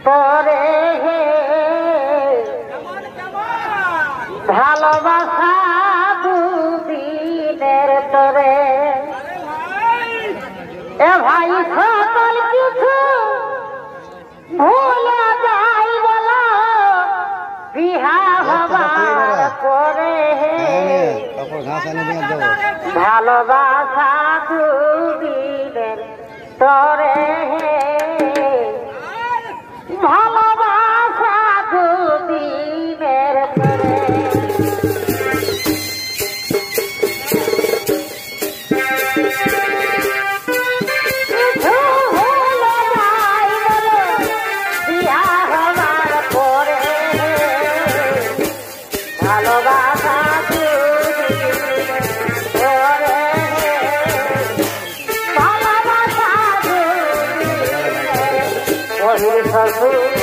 পরে হে ভালোবাসা দুদিনের তরে এ ভাই সকল কিছু ভুলে যাই বলো বিহা হবার পরে ভালোবাসা দুদিনের তরে ভালোবাসা দুদিনের তরে ভালোবাসা ভালোবাসা